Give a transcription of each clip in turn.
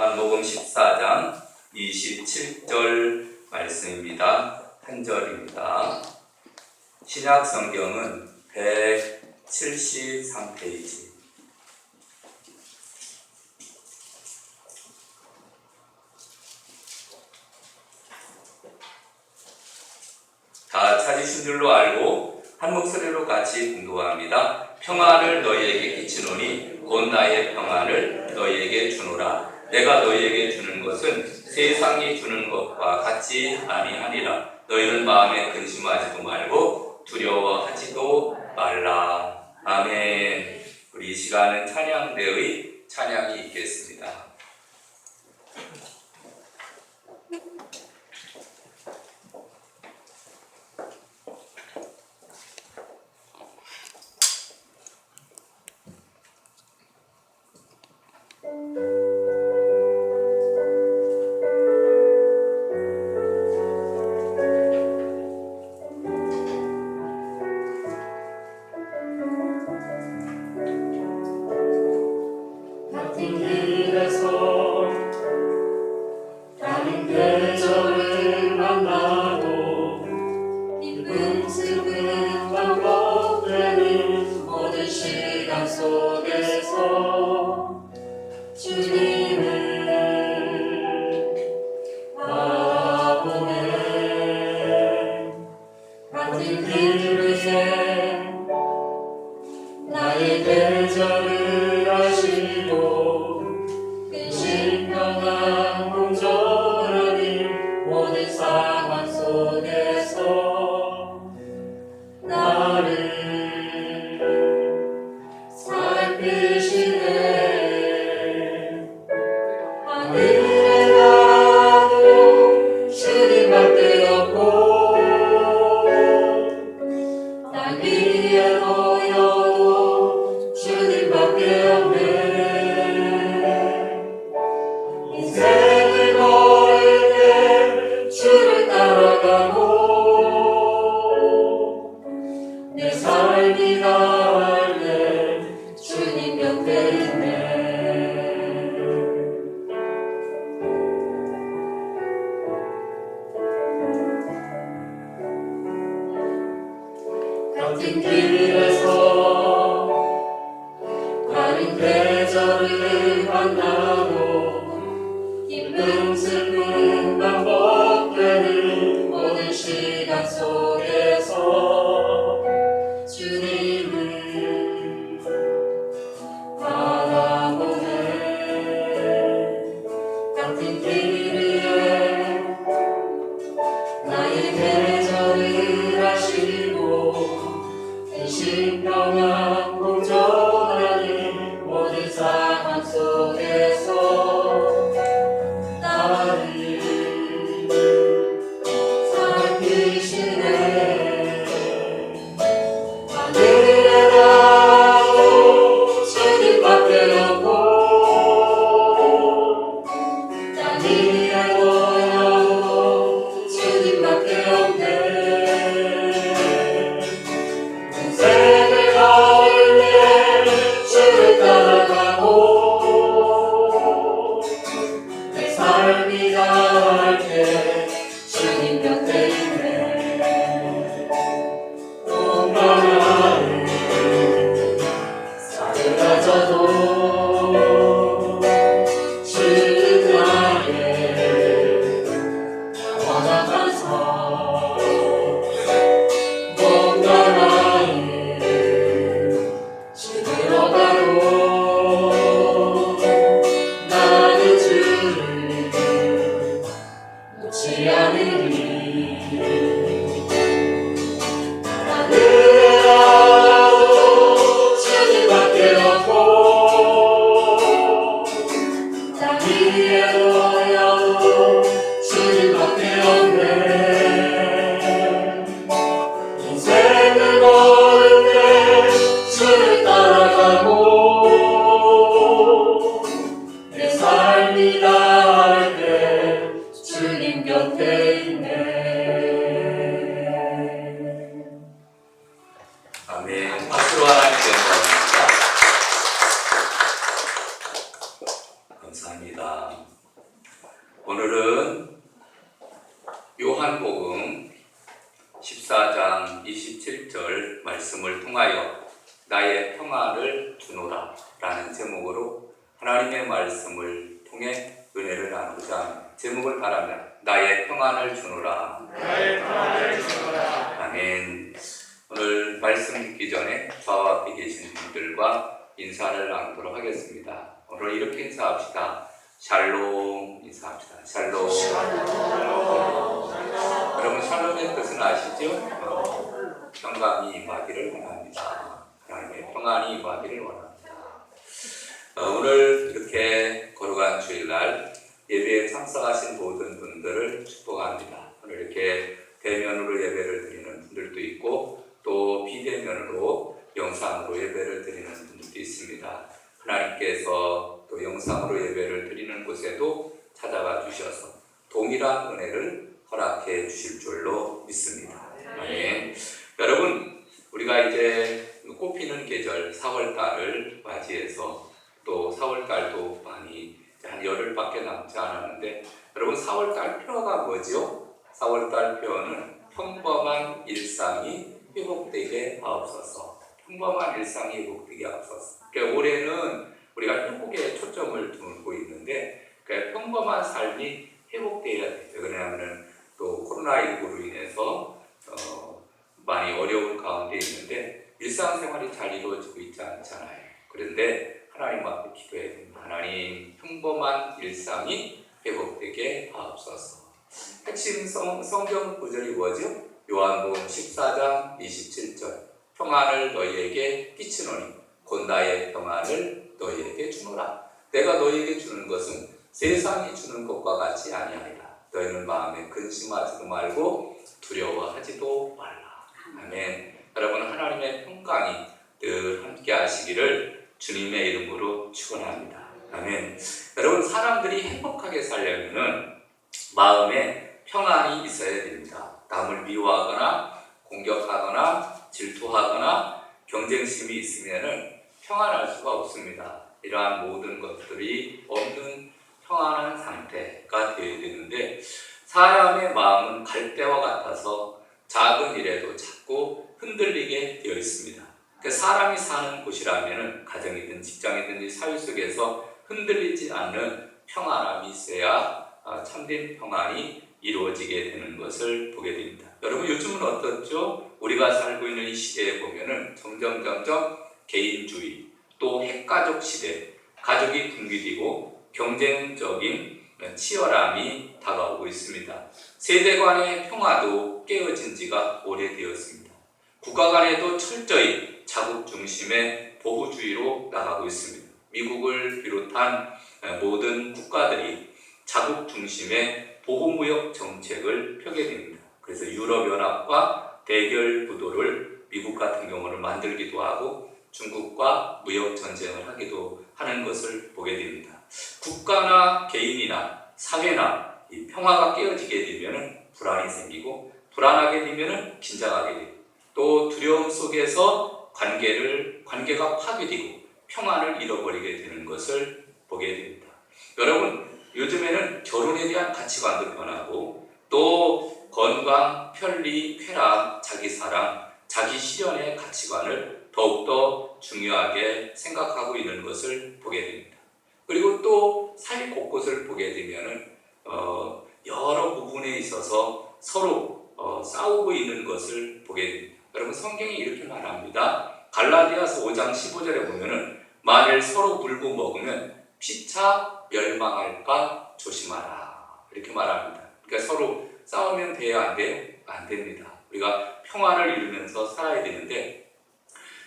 요한복음 14장 27절 말씀입니다. 한 절입니다. 신약 성경은 173페이지. 다 찾으신 줄로 알고 한 목소리로 같이 공독합니다. 평안을 너희에게 끼치노니 곧 나의 평안을 너희에게 주노라. 내가 너희에게 주는 것은 세상이 주는 것과 같지 아니하니라. 너희는 마음에 근심하지도 말고 두려워하지도 말라. 아멘. 우리 이 시간은 찬양대의 찬양이 있겠습니다. 같은 길에서 다른 계절을 만나고 기쁨 슬픔 반복되는 모든 시간 속에서 주님을 바라보네. 같은 길 위에 나의 계절을 아시고 신평안 공존하는 모든 상황 속에서 나를 살피시네. 하늘에 나도 주님밖에 없고 땅 위에 보여도 주님밖에 없네. 인생을 걸을 때 주를 따라가고 내 삶이 다할 때 주님 곁에 있네. 동반하는 사그라져도 주는 나의 원악한 삶. 집으로 가도 나는 주를 놓지 않으리. 하늘에 나도 주님밖에 없고 땅 위에 놓여도 주님밖에 없네. 인생을 걸을 때 주를 따라가고 내 삶이 다할 때 주님 곁에 있네. 아멘. 박수로 하나님께 감사합니다. 감사합니다. 하겠습니다. 오늘은 요한복음 14장 27절 말씀을 통하여 나의 평안을 주노라 라는 제목으로 하나님의 말씀을 통해 은혜를 나누고자 합니다. 제목을 바라면 나의 평안을 주노라. 나의 평안을 주노라. 아멘. 오늘 말씀 듣기 전에 저와 앞에 계신 분들과 인사를 나누도록 하겠습니다. 오늘 이렇게 인사합시다. 샬롬 인사합시다. 샬롬. 여러분 샬롬의 뜻은 아시죠? 평강이 임하기를 원합니다. 하나님의 평안이 임하기를 원합니다. 오늘 이렇게 거룩한 주일날 예배에 참석하신 모든 분들을 축복합니다. 오늘 이렇게 대면으로 예배를 드리는 분들도 있고 또 비대면으로 영상으로 예배를 드리는 분들도 있습니다. 하나님께서 또 영상으로 예배를 드리는 곳에도 찾아가 주셔서 동일한 은혜를 허락해 주실 줄로 믿습니다. 아멘. 여러분, 우리가 이제 꽃피는 계절 4월달을 맞이해서 또 4월달도 많이 한 열흘밖에 남지 않았는데, 여러분 4월달 표어가 뭐죠? 4월달 표어는 평범한 일상이 회복되게 하옵소서. 평범한 일상이 회복되게 하옵소서. 그러니까 올해는 우리가 회복에 초점을 두고 있는데, 그러니까 평범한 삶이 회복되어야 돼요. 왜냐하면 또 코로나19로 인해서 많이 어려운 가운데 있는데 일상생활이 잘 이루어지고 있지 않잖아요. 그런데 하나님 앞에 기도해야 됩니다. 하나님, 평범한 일상이 회복되게 하옵소서. 핵심 성경 구절이 뭐죠? 요한복음 14장 27절. 평안을 너희에게 끼치노니 곧 나의 평안을 너희에게 주노라. 내가 너희에게 주는 것은 세상이 주는 것과 같이 아니하리라. 너희는 마음에 근심하지도 말고 두려워하지도 말라. 아멘. 여러분, 하나님의 평강이 늘 함께 하시기를 주님의 이름으로 축원합니다. 아멘. 여러분, 사람들이 행복하게 살려면은 마음에 평안이 있어야 됩니다. 남을 미워하거나 공격하거나 질투하거나 경쟁심이 있으면은 평안할 수가 없습니다. 이러한 모든 것들이 없는 평안한 상태가 되어야 되는데, 사람의 마음은 갈대와 같아서 작은 일에도 자꾸 흔들리게 되어 있습니다. 그러니까 사람이 사는 곳이라면 가정이든 직장이든지 사회 속에서 흔들리지 않는 평안함이 있어야 참된 평안이 이루어지게 되는 것을 보게 됩니다. 여러분, 요즘은 어떻죠? 우리가 살고 있는 이 시대에 보면은 점점 개인주의, 또 핵가족 시대, 가족이 붕괴되고 경쟁적인 치열함이 다가오고 있습니다. 세대 간의 평화도 깨어진 지가 오래되었습니다. 국가 간에도 철저히 자국 중심의 보호주의로 나가고 있습니다. 미국을 비롯한 모든 국가들이 자국 중심의 보호무역 정책을 펴게 됩니다. 그래서 유럽연합과 대결 구도를 미국 같은 경우는 만들기도 하고 중국과 무역 전쟁을 하기도 하는 것을 보게 됩니다. 국가나 개인이나 사회나 이 평화가 깨어지게 되면 불안이 생기고, 불안하게 되면 긴장하게 되고, 또 두려움 속에서 관계가 파괴되고 평안을 잃어버리게 되는 것을 보게 됩니다. 여러분, 요즘에는 결혼에 대한 가치관도 변하고, 또 건강, 편리, 쾌락, 자기사랑, 자기 실현의 가치관을 더욱더 중요하게 생각하고 있는 것을 보게 됩니다. 그리고 또 사회 곳곳을 보게 되면 여러 부분에 있어서 서로 싸우고 있는 것을 보게 됩니다. 여러분, 성경이 이렇게 말합니다. 갈라디아서 5장 15절에 보면은 만일 서로 물고 먹으면 피차 멸망할까 조심하라, 이렇게 말합니다. 그러니까 서로 싸우면 돼요, 안 돼요? 안 됩니다. 우리가 평화를 이루면서 살아야 되는데,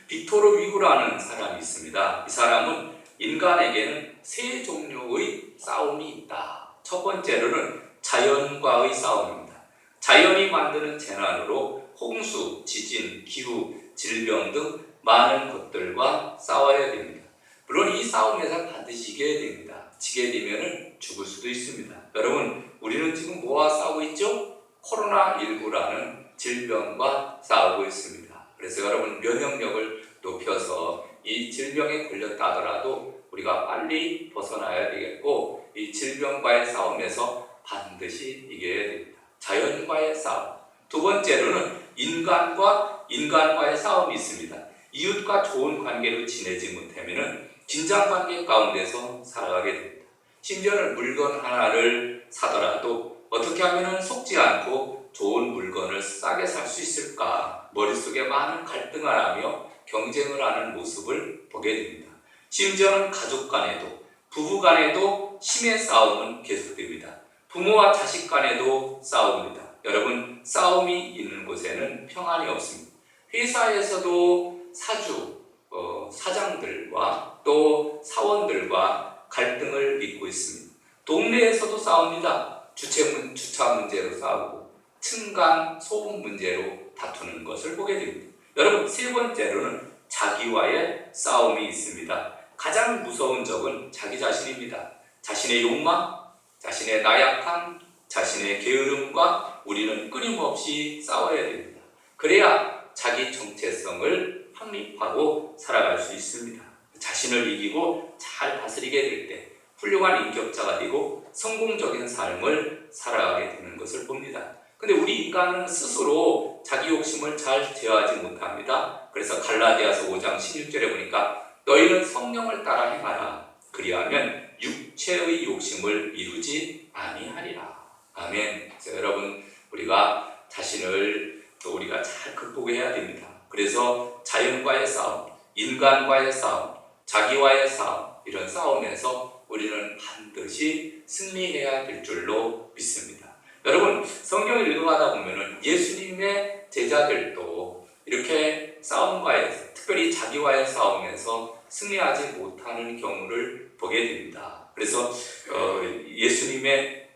빅토르 위구라는 사람이 있습니다. 이 사람은 인간에게는 세 종류의 싸움이 있다. 첫 번째로는 자연과의 싸움입니다. 자연이 만드는 재난으로 홍수, 지진, 기후, 질병 등 많은 것들과 싸워야 됩니다. 물론 이 싸움에서 반드시 이겨야 됩니다. 지게 되면 죽을 수도 있습니다. 여러분, 우리는 지금 뭐와 싸우고 있죠? 코로나19라는 질병과 싸우고 있습니다. 그래서 여러분, 면역력을 높여서 이 질병에 걸렸다 하더라도 우리가 빨리 벗어나야 되겠고, 이 질병과의 싸움에서 반드시 이겨야 됩니다. 자연과의 싸움. 두 번째로는 인간과의 싸움이 있습니다. 이웃과 좋은 관계로 지내지 못하면 긴장관계 가운데서 살아가게 됩니다. 심지어는 물건 하나를 사더라도 어떻게 하면 속지 않고 좋은 물건을 싸게 살 수 있을까, 머릿속에 많은 갈등을 하며 경쟁을 하는 모습을 보게 됩니다. 심지어는 가족 간에도, 부부 간에도 심의 싸움은 계속됩니다. 부모와 자식 간에도 싸웁니다. 여러분, 싸움이 있는 곳에는 평안이 없습니다. 회사에서도 사장들과 또 사원들과 갈등을 빚고 있습니다. 동네에서도 싸웁니다. 주차 문제로 싸우고 층간 소음 문제로 다투는 것을 보게 됩니다. 여러분, 세 번째로는 자기와의 싸움이 있습니다. 가장 무서운 적은 자기 자신입니다. 자신의 욕망, 자신의 나약함, 자신의 게으름과 우리는 끊임없이 싸워야 됩니다. 그래야 자기 정체성을 확립하고 살아갈 수 있습니다. 자신을 이기고 잘 다스리게 될 때 훌륭한 인격자가 되고 성공적인 삶을 살아가게 되는 것을 봅니다. 근데 우리 인간은 스스로 자기 욕심을 잘 제어하지 못합니다. 그래서 갈라디아서 5장 16절에 보니까 너희는 성령을 따라 행하라. 그리하면 육체의 욕심을 이루지 아니하리라. 아멘. 그래서 여러분, 우리가 자신을 또 우리가 잘 극복해야 됩니다. 그래서 자연과의 싸움, 인간과의 싸움, 자기와의 싸움, 이런 싸움에서 우리는 반드시 승리해야 될 줄로 믿습니다. 여러분, 성경을 읽어가다 보면 예수님의 제자들도 이렇게 싸움과의, 특별히 자기와의 싸움에서 승리하지 못하는 경우를 보게 됩니다. 그래서 예수님의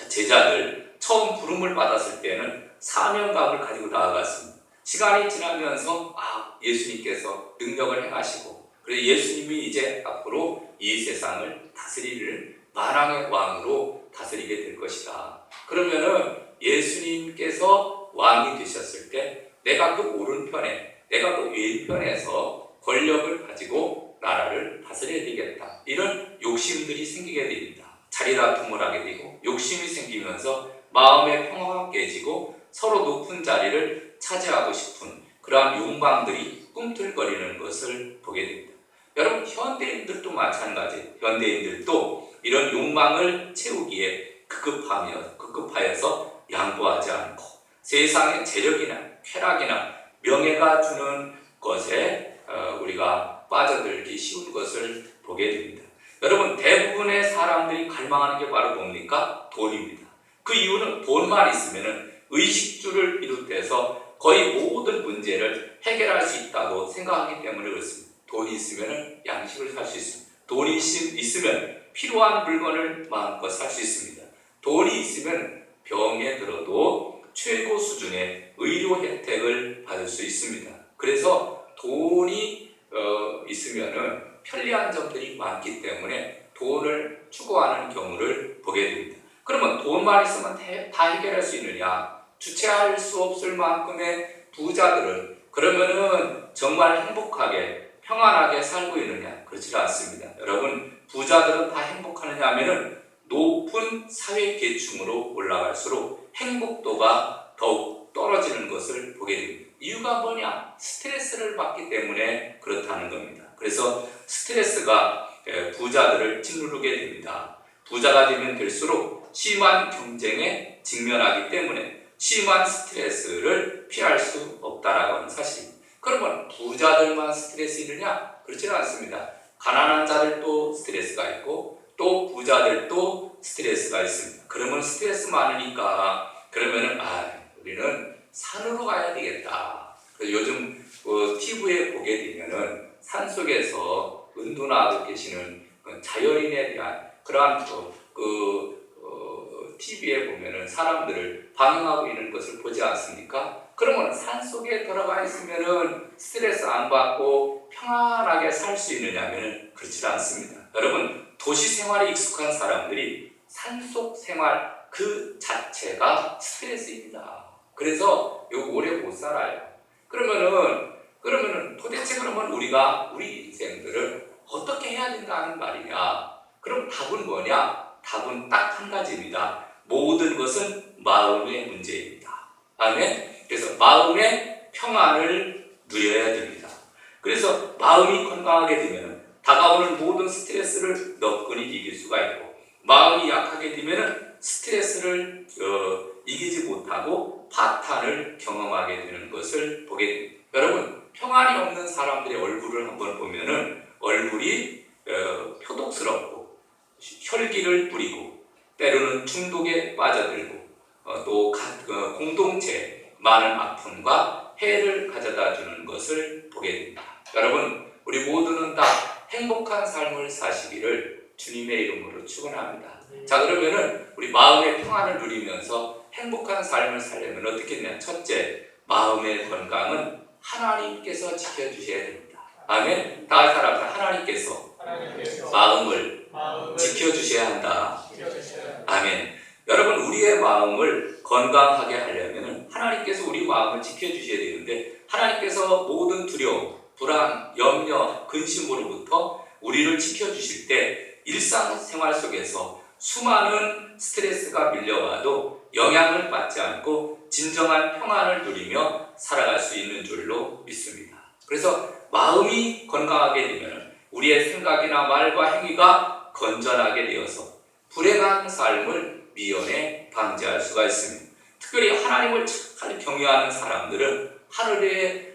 제자들 처음 부름을 받았을 때는 사명감을 가지고 나아갔습니다. 시간이 지나면서 예수님께서 능력을 행하시고, 그래서 예수님이 이제 앞으로 이 세상을 다스릴 만왕의 왕으로 다스리게 될 것이다. 그러면은 예수님께서 왕이 되셨을 때 내가 그 오른편에, 내가 그 왼편에서 권력을 가지고 나라를 다스려야 되겠다. 이런 욕심들이 생기게 됩니다. 자리다툼을 하게 되고 욕심이 생기면서 마음의 평화가 깨지고 서로 높은 자리를 차지하고 싶은 그러한 욕망들이 꿈틀거리는 것을 보게 됩니다. 여러분, 현대인들도 마찬가지. 현대인들도 이런 욕망을 채우기에 급급하여서 양보하지 않고 세상의 재력이나 쾌락이나 명예가 주는 것에 우리가 빠져들기 쉬운 것을 보게 됩니다. 여러분, 대부분의 사람들이 갈망하는 게 바로 뭡니까? 돈입니다. 그 이유는 돈만 있으면 의식주를 비롯해서 거의 모든 문제를 해결할 수 있다고 생각하기 때문에 그렇습니다. 돈이 있으면 양식을 살 수 있습니다. 돈이 있으면 필요한 물건을 마음껏 살 수 있습니다. 돈이 있으면 병에 들어도 최고 수준의 의료 혜택을 받을 수 있습니다. 그래서 돈이 있으면 편리한 점들이 많기 때문에 돈을 추구하는 경우를 보게 됩니다. 그러면 돈만 있으면 다 해결할 수 있느냐? 주체할 수 없을 만큼의 부자들은 그러면은 정말 행복하게 평안하게 살고 있느냐? 그렇지 않습니다. 여러분, 부자들은 다 행복하느냐 하면은 높은 사회 계층으로 올라갈수록 행복도가 더욱 떨어지는 것을 보게 됩니다. 이유가 뭐냐? 스트레스를 받기 때문에 그렇다는 겁니다. 그래서 스트레스가 부자들을 짓누르게 됩니다. 부자가 되면 될수록 심한 경쟁에 직면하기 때문에 심한 스트레스를 피할 수 없다라고 하는 사실입니다. 그러면 부자들만 스트레스 있느냐? 그렇지는 않습니다. 가난한 자들도 스트레스가 있고 또 부자들도 스트레스가 있습니다. 그러면 스트레스 많으니까 그러면은 우리는 산으로 가야 되겠다. 요즘 TV에 보게 되면은 산 속에서 은둔하고 계시는 자연인에 대한 그러한 TV에 보면은 사람들을 방영하고 있는 것을 보지 않습니까? 그러면 산 속에 들어가 있으면은 스트레스 안 받고 평안하게 살 수 있느냐면은 그렇지 않습니다. 여러분, 도시 생활에 익숙한 사람들이 산속 생활 그 자체가 스트레스입니다. 그래서 오래 못 살아요. 그러면은 도대체 그러면 우리 인생들을 어떻게 해야 된다는 말이냐? 그럼 답은 뭐냐? 답은 딱 한 가지입니다. 모든 것은 마음의 문제입니다. 아멘. 그래서 마음의 평안을 누려야 됩니다. 그래서 마음이 건강하게 되면 다가오는 모든 스트레스를 너끈히 이길 수가 있고, 마음이 약하게 되면 스트레스를 이기지 못하고 파탄을 경험하게 되는 것을 보게 됩니다. 여러분, 평안이 없는 사람들의 얼굴을 한번 보면은 얼굴이 표독스럽고 혈기를 부리고 때로는 중독에 빠져들고 또 공동체에 많은 아픔과 해를 가져다 주는 것을 보게 됩니다. 여러분, 우리 모두는 다 행복한 삶을 사시기를 주님의 이름으로 축원합니다. 자, 그러면은 우리 마음의 평안을 누리면서 행복한 삶을 살려면 어떻게 했냐? 첫째, 마음의 건강은 하나님께서 지켜주셔야 됩니다. 아멘. 다 따라합시다. 하나님께서 마음을 지켜주셔야 한다. 아멘. 여러분, 우리의 마음을 건강하게 하려면 하나님께서 우리 마음을 지켜주셔야 되는데, 하나님께서 모든 두려움, 불안, 염려, 근심으로부터 우리를 지켜주실 때 일상생활 속에서 수많은 스트레스가 밀려와도 영향을 받지 않고 진정한 평안을 누리며 살아갈 수 있는 줄로 믿습니다. 그래서 마음이 건강하게 되면 우리의 생각이나 말과 행위가 건전하게 되어서 불행한 삶을 미연에 방지할 수가 있습니다. 특별히 하나님을 잘 경외하는 사람들은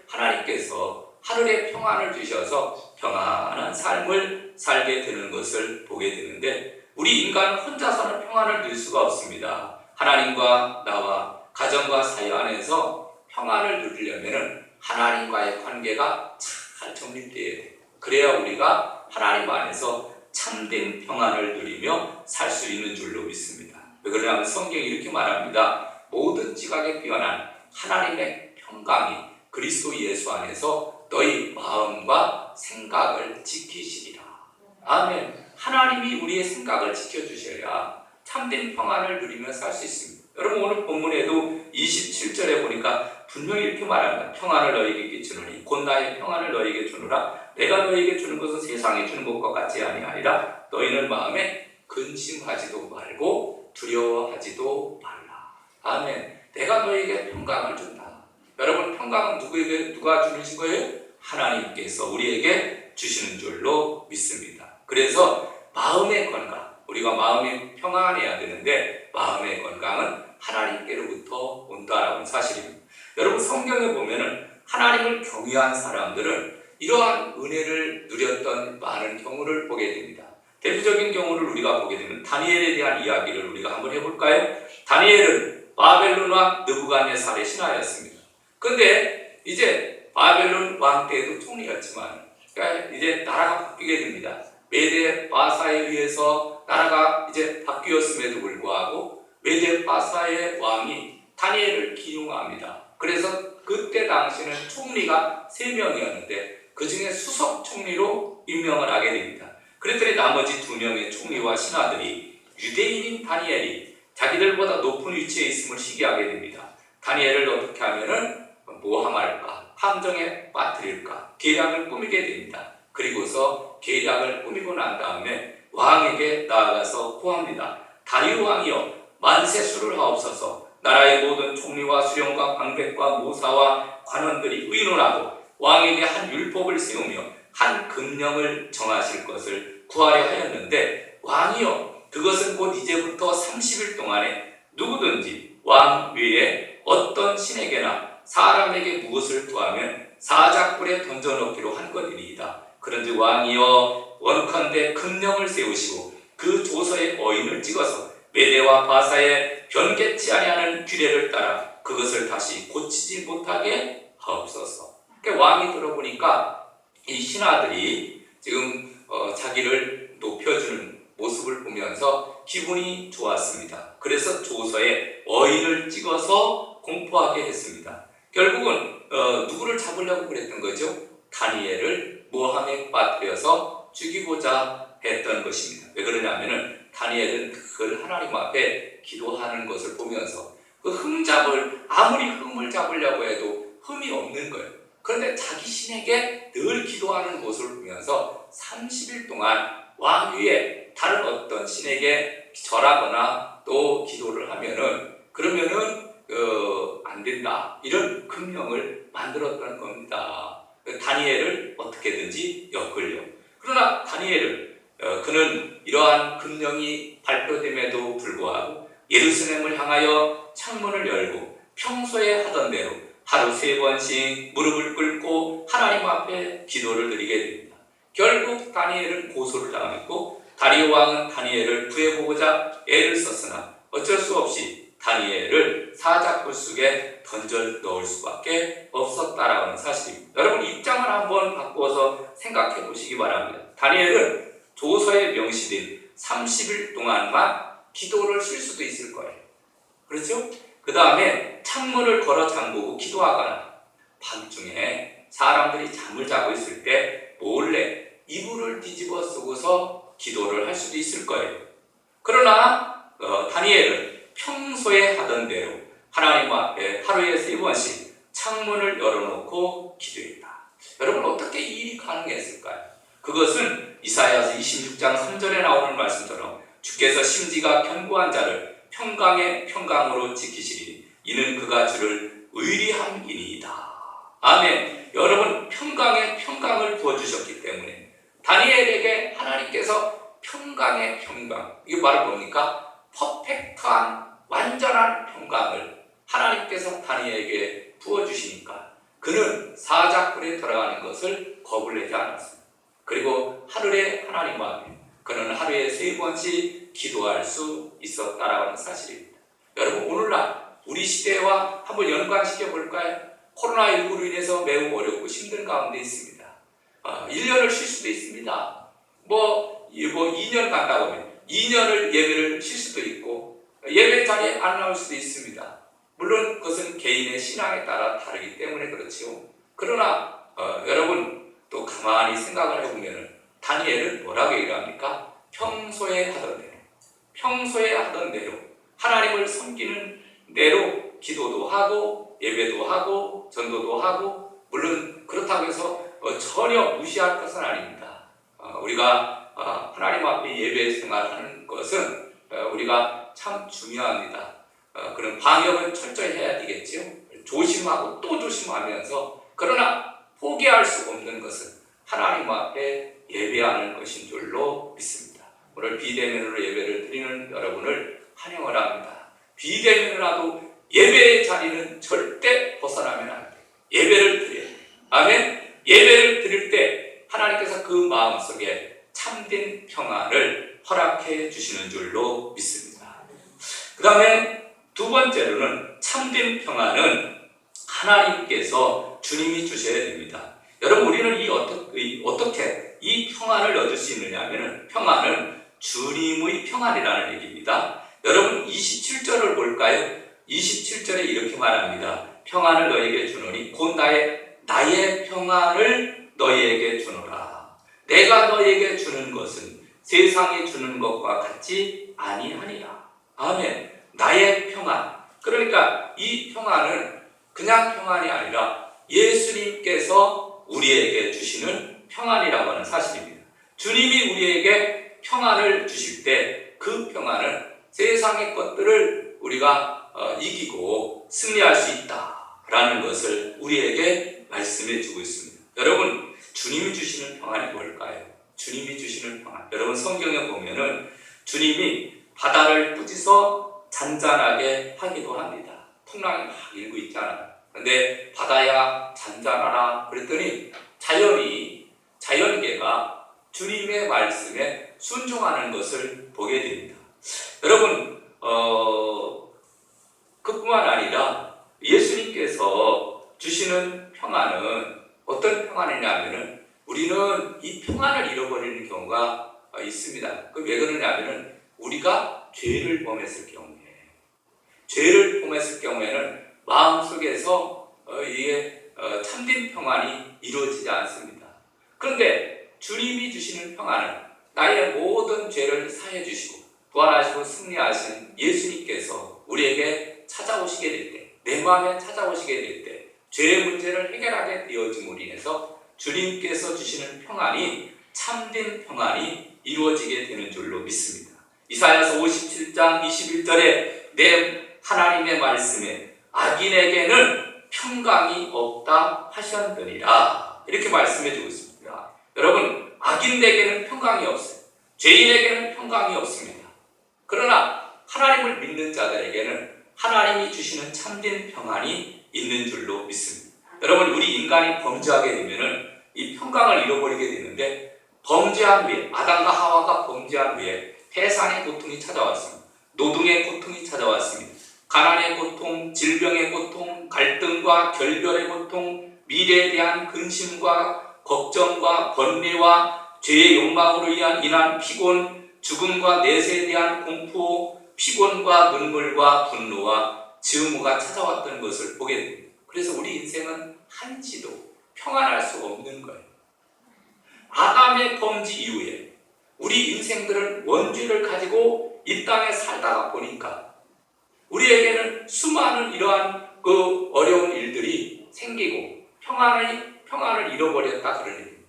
하나님께서 하늘의 평안을 주셔서 평안한 삶을 살게 되는 것을 보게 되는데, 우리 인간은 혼자서는 평안을 누릴 수가 없습니다. 하나님과 나와 가정과 사회 안에서 평안을 누리려면 하나님과의 관계가 잘 정립되어야 돼요. 그래야 우리가 하나님 안에서 참된 평안을 누리며 살 수 있는 줄로 믿습니다. 왜 그러냐면 성경이 이렇게 말합니다. 모든 지각에 뛰어난 하나님의 평강이 그리스도 예수 안에서 너희 마음과 생각을 지키시리라. 아멘. 하나님이 우리의 생각을 지켜주셔야 참된 평안을 누리며 살 수 있습니다. 여러분, 오늘 본문에도 27절에 보니까 분명히 이렇게 말합니다. 평안을 너희에게 끼치노니 곧 나의 평안을 너희에게 주노라. 내가 너희에게 주는 것은 세상이 주는 것과 같지 아니하리라. 너희는 마음에 근심하지도 말고 두려워하지도 말라. 아멘. 내가 너희에게 평강을 준다. 여러분, 평강은 누가 주신 거예요? 하나님께서 우리에게 주시는 줄로 믿습니다. 그래서 마음의 건강, 우리가 마음이 평안해야 되는데 마음의 건강은 하나님께로부터 온다라는 사실입니다. 여러분, 성경에 보면은 하나님을 경외한 사람들은 이러한 은혜를 누렸던 많은 경우를 보게 됩니다. 대표적인 경우를 우리가 보게 되면 다니엘에 대한 이야기를 우리가 한번 해볼까요? 다니엘은 바벨론 왕 느부갓네살의 신하였습니다. 근데 이제 바벨론 왕 때에도 총리였지만, 그러니까 이제 나라가 바뀌게 됩니다. 메데 바사에 의해서 나라가 이제 바뀌었음에도 불구하고 메데 바사의 왕이 다니엘을 기용합니다. 그래서 그때 당시는 총리가 3명이었는데 그 중에 수석 총리로 임명을 하게 됩니다. 그랬더니 나머지 2명의 총리와 신하들이 유대인인 다니엘이 자기들보다 높은 위치에 있음을 시기하게 됩니다. 다니엘을 어떻게 하면은 모함할까, 함정에 빠뜨릴까 계략을 꾸미게 됩니다. 그리고서 계략을 꾸미고 난 다음에 왕에게 나아가서 고합니다. 다리오 왕이여, 만세수를 하옵소서. 나라의 모든 총리와 수령과 방백과 모사와 관원들이 의논하고 왕에게 한 율법을 세우며 한 금령을 정하실 것을 구하려 하였는데, 왕이여, 그것은 곧 이제부터 30일 동안에 누구든지 왕 외에 어떤 신에게나 사람에게 무엇을 구하면 사자굴에 던져넣기로 한 것이니이다. 그런즉 왕이여, 원컨대 금령을 세우시고 그 조서의 어인을 찍어서 메대와 바사에 변개치 아니하는 규례를 따라 그것을 다시 고치지 못하게 하옵소서. 그러니까 왕이 들어보니까 이 신하들이 지금 자기를 높여주는 모습을 보면서 기분이 좋았습니다. 그래서 조서에 어인을 찍어서 공포하게 했습니다. 결국은 누구를 잡으려고 그랬던 거죠? 다니엘을 모함에 빠뜨려서 죽이고자 했던 것입니다. 왜 그러냐면은 다니엘은 그걸 하나님 앞에 기도하는 것을 보면서 그 아무리 흠을 잡으려고 해도 흠이 없는 거예요. 그런데 자기 신에게 늘 기도하는 모습을 보면서 30일 동안 왕 위에 다른 어떤 신에게 절하거나 또 기도를 하면은 그러면은 안 된다, 이런 금령을 만들었던 겁니다. 다니엘을 어떻게든지 엮으려. 그러나 다니엘은 그는 이러한 금령이 발표됨에도 불구하고 예루살렘을 향하여 창문을 열고 평소에 하던 대로 하루 3번씩 무릎을 꿇고 하나님 앞에 기도를 드리게 됩니다. 결국 다니엘은 고소를 당했고 다리오 왕은 다니엘을 구해보고자 애를 썼으나 어쩔 수 없이 다니엘을 사자굴 속에 던져 넣을 수밖에 없었다라는 사실입니다. 여러분, 입장을 한번 바꾸어서 생각해 보시기 바랍니다. 다니엘은 조서에 명시된 30일 동안만 기도를 쉴 수도 있을 거예요. 그렇죠? 그 다음에 창문을 걸어 잠그고 기도하거나 밤중에 사람들이 잠을 자고 있을 때 몰래 이불을 뒤집어 쓰고서 기도를 할 수도 있을 거예요. 그러나 다니엘은 평소에 하던 대로 하나님 앞에 하루에 3번씩 창문을 열어놓고 기도했다. 여러분, 어떻게 이 일이 가능했을까요? 그것은 이사야서 26장 3절에 나오는 말씀처럼 주께서 심지가 견고한 자를 평강의 평강으로 지키시리 이는 그가 주를 의리함이니이다. 아멘. 여러분, 평강의 평강을 부어주셨기 때문에 다니엘에게 하나님께서 평강의 평강, 이게 바로 뭡니까? 퍼펙트한 완전한 평강을 하나님께서 다니엘에게 부어주시니까 그는 사자굴에 들어가는 것을 겁을 내지 않았습니다. 그리고 하늘의 하나님 앞에 그는 하루에 3번씩 기도할 수 있었다라는 사실입니다. 여러분, 오늘날 우리 시대와 한번 연관시켜 볼까요? 코로나19로 인해서 매우 어렵고 힘든 가운데 있습니다. 1년을 쉴 수도 있습니다. 2년 간다고 하면 2년을 예배를 쉴 수도 있고 예배 자리에 안 나올 수도 있습니다. 물론 그것은 개인의 신앙에 따라 다르기 때문에 그렇지요. 그러나 여러분 또 가만히 생각을 해보면 다니엘은 뭐라고 얘기합니까? 평소에 하던 대로 하나님을 섬기는 대로 기도도 하고 예배도 하고 전도도 하고, 물론 그렇다고 해서 전혀 무시할 것은 아닙니다. 우리가 하나님 앞에 예배 생활하는 것은 우리가 참 중요합니다. 그런 방역은 철저히 해야 되겠죠. 조심하고 또 조심하면서, 그러나 포기할 수 없는 것은 하나님 앞에 예배하는 것인 줄로 믿습니다. 오늘 비대면으로 예배를 드리는 여러분을 환영을 합니다. 비대면이라도 예배의 자리는 절대 벗어나면 안 돼요. 예배를 드려야 돼요. 아멘. 예배를 드릴 때 하나님께서 그 마음속에 참된 평안을 허락해 주시는 줄로 믿습니다. 그 다음에 두 번째로는 참된 평안은 하나님께서 주님이 주셔야 됩니다. 여러분, 우리는 어떻게 이 평안을 얻을 수 있느냐 하면, 평안은 주님의 평안이라는 얘기입니다. 여러분, 27절을 볼까요? 27절에 이렇게 말합니다. 평안을 너에게 주노니 곧 나의 평안을 너희에게 주노라. 내가 너희에게 주는 것은 세상이 주는 것과 같지 아니하니라. 아멘. 나의 평안. 그러니까 이 평안은 그냥 평안이 아니라 예수님께서 우리에게 주시는 평안이라고 하는 사실입니다. 주님이 우리에게 평안을 주실 때 그 평안은 세상의 것들을 우리가 이기고 승리할 수 있다라는 것을 우리에게 말씀해 주고 있습니다. 여러분, 주님이 주시는 평안이 뭘까요? 주님이 주시는 평안. 여러분, 성경에 보면은 주님이 바다를 꾸짖어 잔잔하게 하기도 합니다. 풍랑이 막 일고 있잖아요. 근데 바다야 잔잔하라 그랬더니 자연계가 주님의 말씀에 순종하는 것을 보게 됩니다. 여러분, 그뿐만 아니라 예수님께서 주시는 평안은 어떤 평안이냐면은, 우리는 이 평안을 잃어버리는 경우가 있습니다. 그 왜 그러냐면은 우리가 죄를 범했을 경우에는 마음속에서 이게 참된 평안이 이루어지지 않습니다. 그런데 주님이 주시는 평안은 나의 모든 죄를 사해 주시고 부활하시고 승리하신 예수님께서 우리에게 찾아오시게 될 때, 내 마음에 찾아오시게 될 때 죄의 문제를 해결하게 되어짐으로 인해서 주님께서 주시는 평안이 참된 평안이 이루어지게 되는 줄로 믿습니다. 이사야서 57장 21절에 내 하나님의 말씀에 악인에게는 평강이 없다 하셨느니라 이렇게 말씀해 주고 있습니다. 여러분, 악인에게는 평강이 없어요. 죄인에게는 평강이 없습니다. 그러나 하나님을 믿는 자들에게는 하나님이 주시는 참된 평안이 있는 줄로 믿습니다. 여러분, 우리 인간이 범죄하게 되면은 이 평강을 잃어버리게 되는데, 범죄한 후에, 아담과 하와가 범죄한 후에 태산의 고통이 찾아왔습니다. 노동의 고통이 찾아왔습니다. 가난의 고통, 질병의 고통, 갈등과 결별의 고통, 미래에 대한 근심과 걱정과 번뇌와 죄의 욕망으로 인한 피곤, 죽음과 내세에 대한 공포, 피곤과 눈물과 분노와 증오가 찾아왔던 것을 보게 됩니다. 그래서 우리 인생은 한치도 평안할 수 없는 거예요. 아담의 범죄 이후에 우리 인생들은 원죄를 가지고 이 땅에 살다가 보니까 우리에게는 수많은 이러한 그 어려운 일들이 생기고 평안을 잃어버렸다 그런 얘기입니다.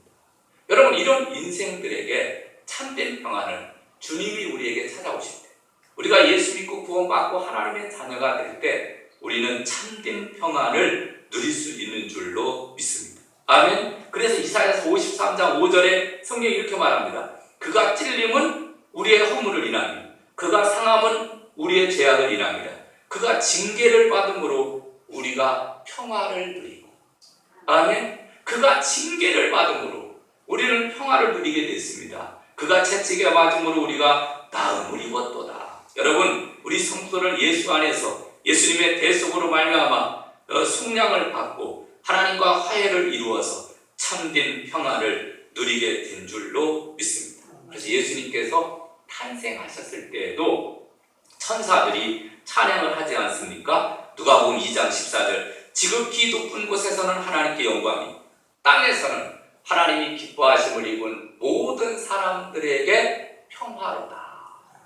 여러분, 이런 인생들에게 참된 평안을 주님이 우리에게 찾아오실 때, 우리가 예수 믿고 구원받고 하나님의 자녀가 될 때 우리는 참된 평안을 누릴 수 있는 줄로 믿습니다. 아멘. 그래서 이사야서 53장 5절에 성경이 이렇게 말합니다. 그가 찔림은 우리의 허물을 인하며 그가 상함은 우리의 죄악을 인합니다. 그가 징계를 받음으로 우리가 평화를 누리고, 아멘. 그가 징계를 받음으로 우리는 평화를 누리게 됐습니다. 그가 채찍에 맞음으로 우리가 나음을 입었도다. 여러분, 우리 성도는 예수 안에서 예수님의 대속으로 말미암아 속량을 받고 하나님과 화해를 이루어서 참된 평화를 누리게 된 줄로 믿습니다. 그래서 예수님께서 탄생하셨을 때에도 천사들이 찬양을 하지 않습니까? 누가복음 2장 14절, 지극히 높은 곳에서는 하나님께 영광이, 땅에서는 하나님이 기뻐하심을 입은 모든 사람들에게 평화로다.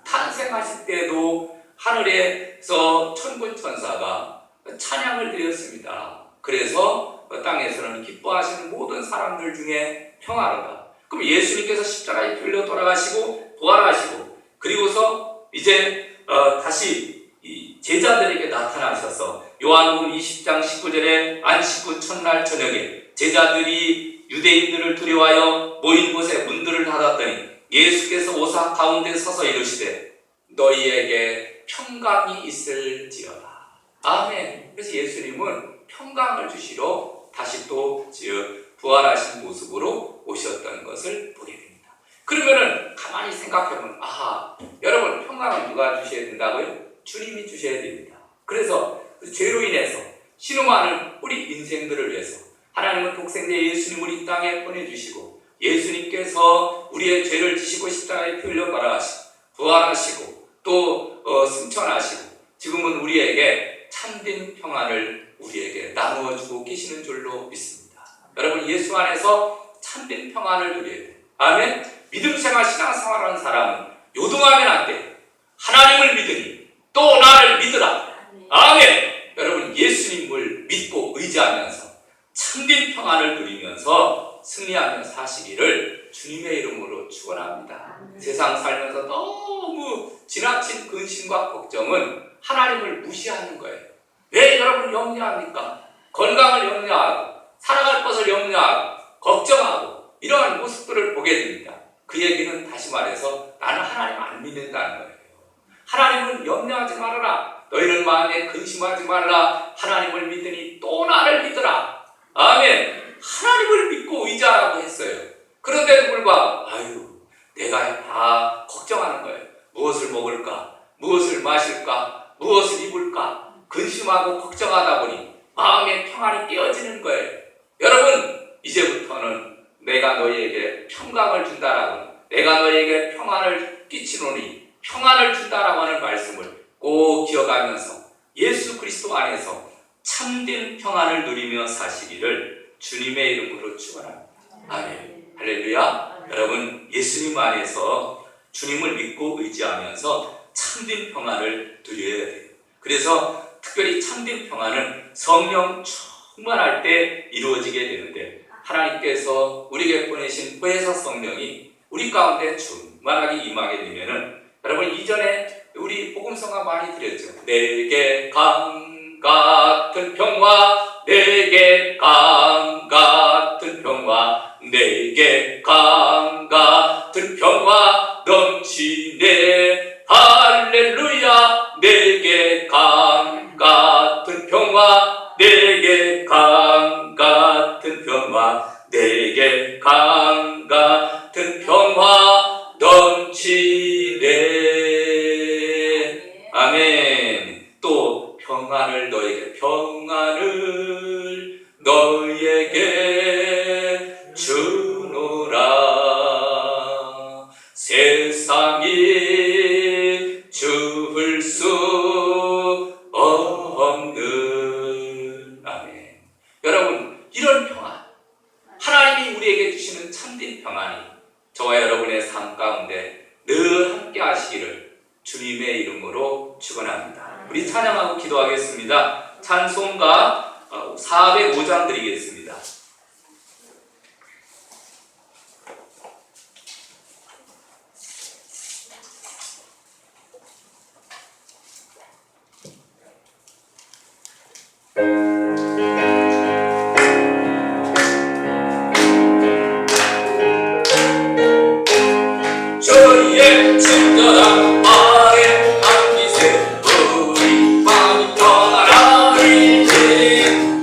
탄생하실 때도 하늘에서 천군 천사가 찬양을 드렸습니다. 그래서 땅에서는 기뻐하시는 모든 사람들 중에 평화로다. 그럼 예수님께서 십자가에 끌려 돌아가시고 부활하시고 그리고서 이제 다시 이 제자들에게 나타나셔서 요한복음 20장 19절에 안식 후 첫날 저녁에 제자들이 유대인들을 두려워하여 모인 곳에 문들을 닫았더니 예수께서 오사 가운데 서서 이르시되 너희에게 평강이 있을지어다. 아멘. 그래서 예수님은 평강을 주시러 다시 또 부활하신 모습으로 오셨던 것을 보게 됩니다. 그러면은 가만히 생각해보면, 여러분, 평강을 누가 주셔야 된다고요? 주님이 주셔야 됩니다. 그래서 죄로 인해서 신음하는 우리 인생들을 위해서 하나님은 독생자 예수님을 이 땅에 보내주시고 예수님께서 우리의 죄를 지시고 십자가에 피 흘려 돌아가시고 부활하시고 또 승천하시고 지금은 우리에게 참된 평안을 우리에게 나누어주고 계시는 줄로 믿습니다. 여러분, 예수 안에서 참된 평안을 누려야 돼요. 아멘. 믿음생활 신앙생활하는 사람은 요동하면 안 돼요. 하나님을 믿으니 또 나를 믿으라. 아멘. 여러분, 예수님을 믿고 의지하면서 참된 평안을 누리면서 승리하며 사시기를 주님의 이름으로 축원합니다. 세상 살면서 너무 지나친 근심과 걱정은 하나님을 무시하는 거예요. 왜 여러분 염려합니까? 건강을 염려하고 살아갈 것을 염려하고 걱정하고 이러한 모습들을 보게 됩니다. 그 얘기는 다시 말해서 나는 하나님 안 믿는다는 거예요. 하나님은 염려하지 말아라. 너희는 마음에 근심하지 말라. 하나님을 믿으니 또 나를 믿으라. 아멘. 하나님을 믿고 의지하라고 했어요. 그런데도 불구하고 내가 다 걱정하는 거예요. 무엇을 먹을까? 무엇을 마실까? 무엇을 입을까? 근심하고 걱정하다 보니 마음의 평안이 깨어지는 거예요. 여러분, 이제부터는 내가 너희에게 평강을 준다라고, 내가 너희에게 평안을 끼치노니 평안을 준다라고 하는 말씀을 꼭 기억하면서 예수 그리스도 안에서 참된 평안을 누리며 사시기를 주님의 이름으로 축원합니다. 아멘. 할렐루야. 여러분, 예수님 안에서 주님을 믿고 의지하면서 참된 평안을 누려야 돼요. 그래서 특별히 참된 평안은 성령 충만할 때 이루어지게 되는데 하나님께서 우리에게 보내신 보혜사 성령이 우리 가운데 충만하게 임하게 되면은, 여러분 이전에 우리 복음성가 많이 드렸죠. 내게 강 같은 평화, 내게 강 같은 평화, 내게 강 같은 평화 넘치네. 할렐루야. 내게 강 같은 평화, 내게 강 같은 평화, 내게 강 같은 평화 넘치네. 아멘. 또 평안을 너에게 주노라. 세상이 주울 수 없는. 아멘. 여러분, 이런 평안, 하나님이 우리에게 주시는 참된 평안이 저와 여러분의 삶 가운데 늘 함께 하시기를 주님의 이름으로 축원합니다. 우리 찬양하고 기도하겠습니다. 찬송가 405장 드리겠습니다. 저희의 친절한 말에 안기세 우리 마음이 평안하리니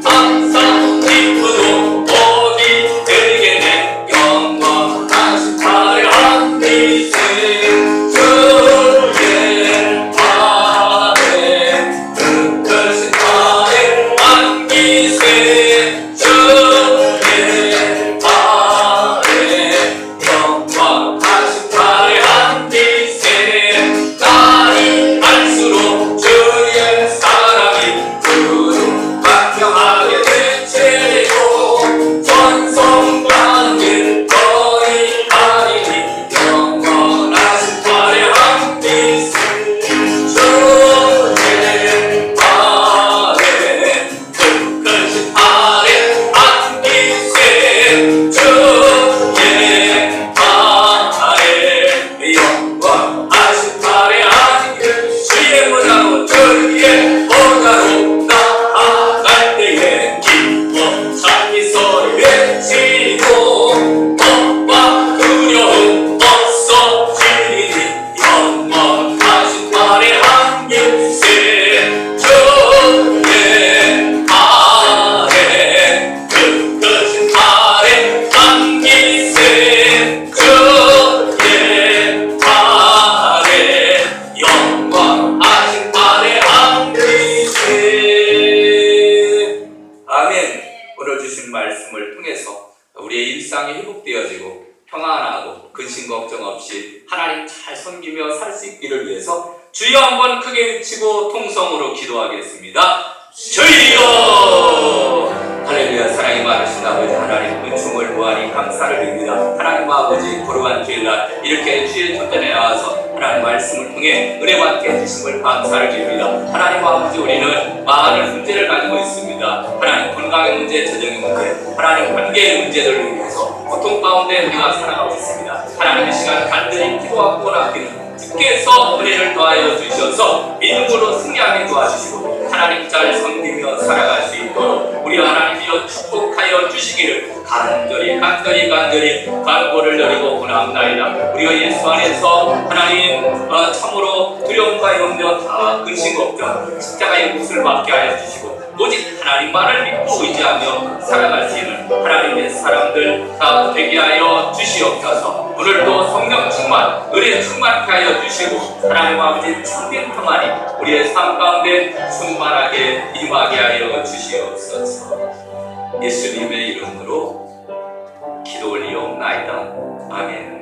항상 기쁘도 복이 되겠네. 영원하신 팔에 안기세 주의 팔에 흙으신 팔에 안기세 주의 팔에 영원하신 팔에 안기세. 날이 갈수록 주의 사랑이 두루 만명하게 되체고 전성가는 길 너희 아니니 영원하신 팔에 안기세 주의 팔에 흙으신 팔에 안기세 주의 팔에 영원하신 팔에 안기세. 주의 보좌로 주의 보좌로 나아갈 때에 기뻐 찬미 소리 외치고 겁과 두려움 없어지리니 영원하신 팔에 안기세 주의 팔에 흙으신 팔에 안기세 주의 팔에 영원하신 팔에 안기세. 아멘. 오늘 주신 말씀을 통해서 우리의 일상이 회복되어지고 평안하고 근심 걱정 없이 하나님 잘 섬기며 살 수 있기를 위해서 주여 한번 크게 외치고 통성으로 기도하겠습니다. 주여! 할렐루야. 사랑이 많으신 아버지 하나님, 은총을 무한히 감사를 드립니다. 하나님 아버지, 거룩한 주일날 이렇게 주의 전전에 나와서 하나님 말씀을 통해 은혜 받게 해주심을 감사를 드립니다. 하나님 아버지, 우리는 많은 문제를 가지고 있습니다. 하나님 건강의 문제, 재정의 문제, 하나님 관계의 문제들을 위해서 고통 가운데 우리가 살아가고 있습니다. 하나님 이 시간 간절히 기도하고 나기는 주께서 은혜를 더하여 주셔서 믿음으로 승리하게 도와주시고 하나님 잘 섬기며 살아갈 수 있도록 우리 하나님이여 축복하여 주시기를 간절히 간구를 드리고 원합나이다. 우리가 예수 안에서 하나님 참으로 두려움과 염려 다 근심 걱정 십자가의 몫을 받게 하여 주시고 오직 하나님만을 믿고 의지하며 살아갈 수 있는 하나님의 사람들 다 되게 하여 주시옵소서. 오늘도 성령 충만, 은혜 충만케 하여 주시고 하나님 아버지 참된 평안이 우리의 삶 가운데 충만하게 임하게 하여 주시옵소서. 예수님의 이름으로 기도 올리옵나이다. 아멘.